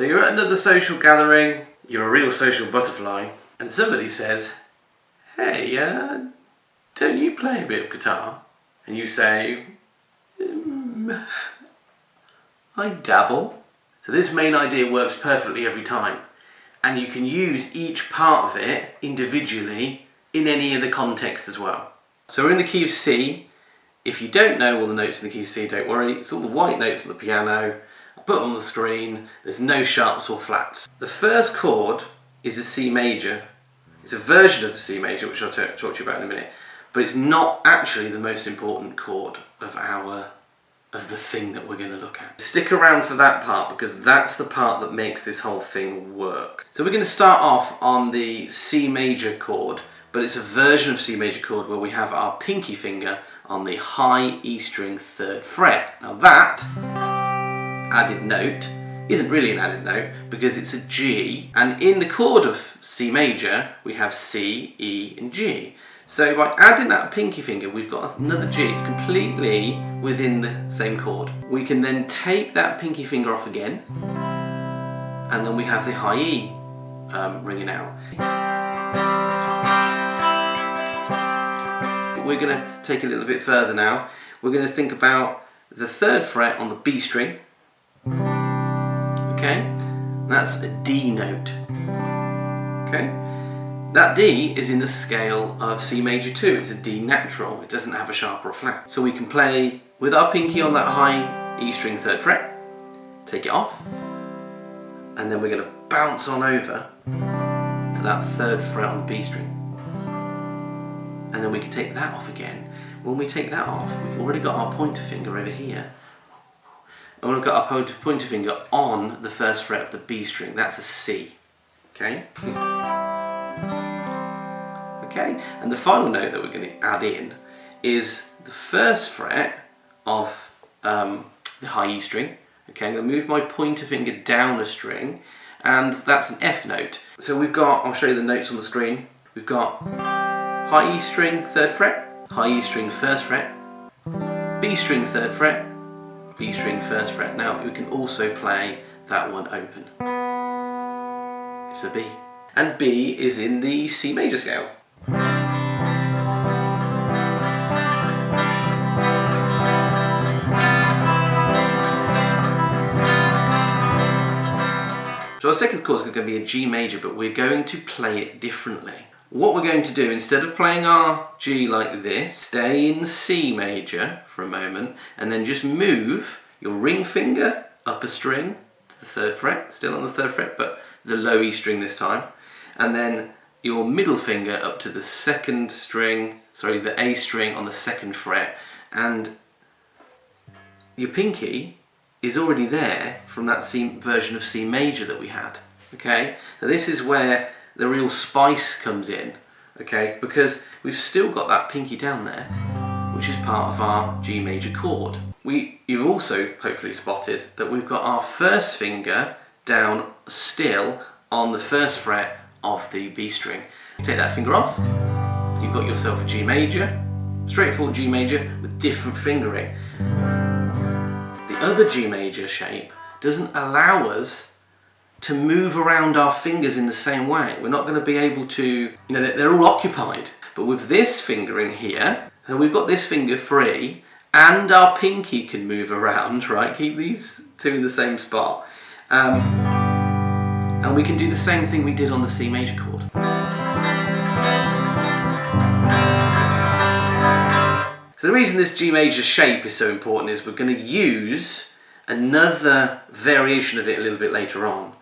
So you're at another social gathering, you're a real social butterfly, and somebody says, hey, don't you play a bit of guitar? And you say, I dabble. So this main idea works perfectly every time, and you can use each part of it individually in any other context as well. So we're in the key of C. If you don't know all the notes in the key of C, don't worry, it's all the white notes on the piano. I put them on the screen, there's no sharps or flats. The first chord is a C major. It's a version of the C major, which I'll talk to you about in a minute, but it's not actually the most important chord of the thing that we're going to look at. Stick around for that part because that's the part that makes this whole thing work. So we're going to start off on the C major chord, but it's a version of C major chord where we have our pinky finger on the high E string 3rd fret. Now that added note isn't really an added note because it's a G, and in the chord of C major we have C, E and G. So by adding that pinky finger we've got another G. It's completely within the same chord. We can then take that pinky finger off again, and then we have the high E ringing out. We're going to take it a little bit further now. We're going to think about the 3rd fret on the B string. Okay, that's a D note. Okay, that D is in the scale of C major 2. It's a D natural. It doesn't have a sharp or a flat. So we can play with our pinky on that high E string 3rd fret, take it off, and then we're going to bounce on over to that 3rd fret on the B string. And then we can take that off again. When we take that off, we've already got our pointer finger over here. And we've got our pointer finger on the 1st fret of the B string. That's a C. Okay? Okay, and the final note that we're going to add in is the 1st fret of the high E string. Okay, I'm going to move my pointer finger down a string, and that's an F note. So we've got, I'll show you the notes on the screen. We've got high E string 3rd fret, high E string 1st fret, B string 3rd fret, B string 1st fret. Now we can also play that one open. It's a B. And B is in the C major scale. So our second chord is going to be a G major, but we're going to play it differently. What we're going to do, instead of playing our G like this, stay in C major for a moment, and then just move your ring finger up a string to the 3rd fret, still on the 3rd fret, but the low E string this time, and then your middle finger up to the 2nd string, sorry, the A string on the 2nd fret, and your pinky is already there from that C version of C major that we had. Okay, so this is where the real spice comes in, okay, because we've still got that pinky down there, which is part of our G major chord. You've also hopefully spotted that we've got our 1st finger down still on the 1st fret of the B string. Take that finger off, you've got yourself a G major, straightforward G major with different fingering. The other G major shape doesn't allow us to move around our fingers in the same way. We're not going to be able to, you know, they're all occupied. But with this finger in here, so we've got this finger free, and our pinky can move around, right? Keep these two in the same spot. And we can do the same thing we did on the C major chord. So the reason this G major shape is so important is we're going to use another variation of it a little bit later on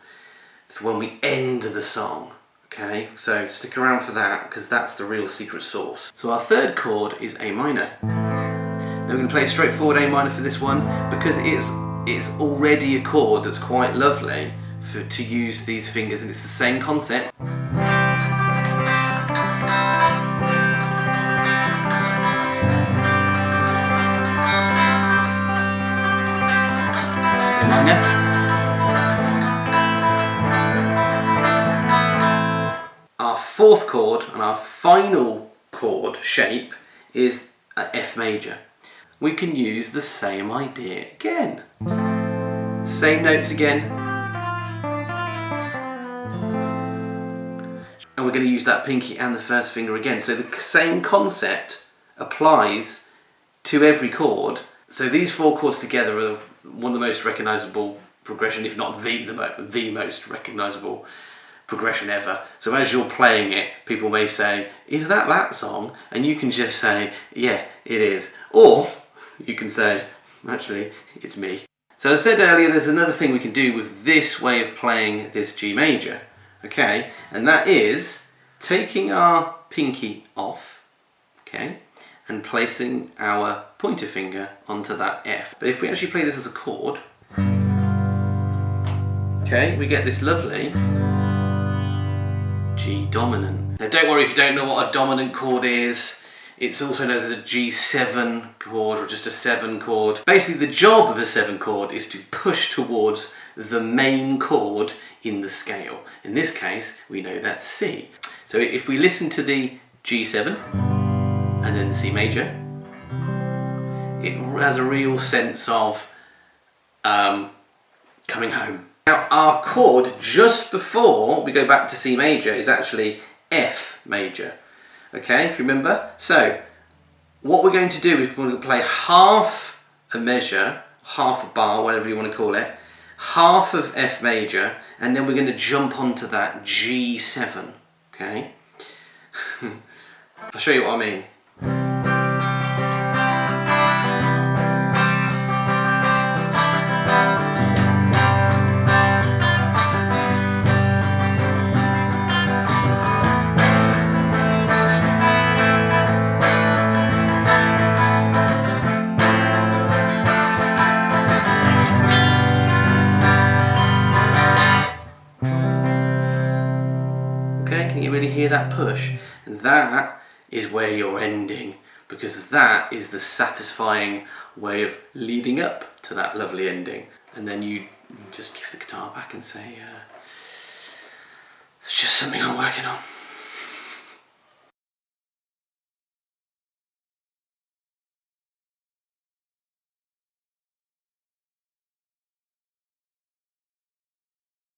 for when we end the song. Okay, so stick around for that because that's the real secret sauce. So our 3rd chord is A minor. Now we're going to play a straightforward A minor for this one because it's already a chord that's quite lovely to use these fingers, and it's the same concept. A minor. Our 4th chord and our final chord shape is F major. We can use the same idea again. Same notes again. we're going to use that pinky and the first finger again. So the same concept applies to every chord. So these 4 chords together are one of the most recognisable progression, if not the most recognisable progression ever. So as you're playing it, people may say, is that song? And you can just say, yeah, it is. Or you can say, actually, it's me. So as I said earlier, there's another thing we can do with this way of playing this G major, okay? And that is taking our pinky off, okay, and placing our pointer finger onto that F. But if we actually play this as a chord, okay, we get this lovely G dominant. Now don't worry if you don't know what a dominant chord is. It's also known as a G7 chord or just a 7 chord. Basically the job of a 7 chord is to push towards the main chord in the scale. In this case we know that's C. So if we listen to the G7 and then the C major, it has a real sense of coming home. Now our chord just before we go back to C major is actually F major. Okay, if you remember. So what we're going to do is we're going to play half a measure, half a bar, whatever you want to call it, half of F major, and then we're going to jump onto that G7. Okay, I'll show you what I mean. Okay, can you really hear that push? And that is where you're ending, because that is the satisfying way of leading up to that lovely ending. And then you just give the guitar back and say, it's just something I'm working on.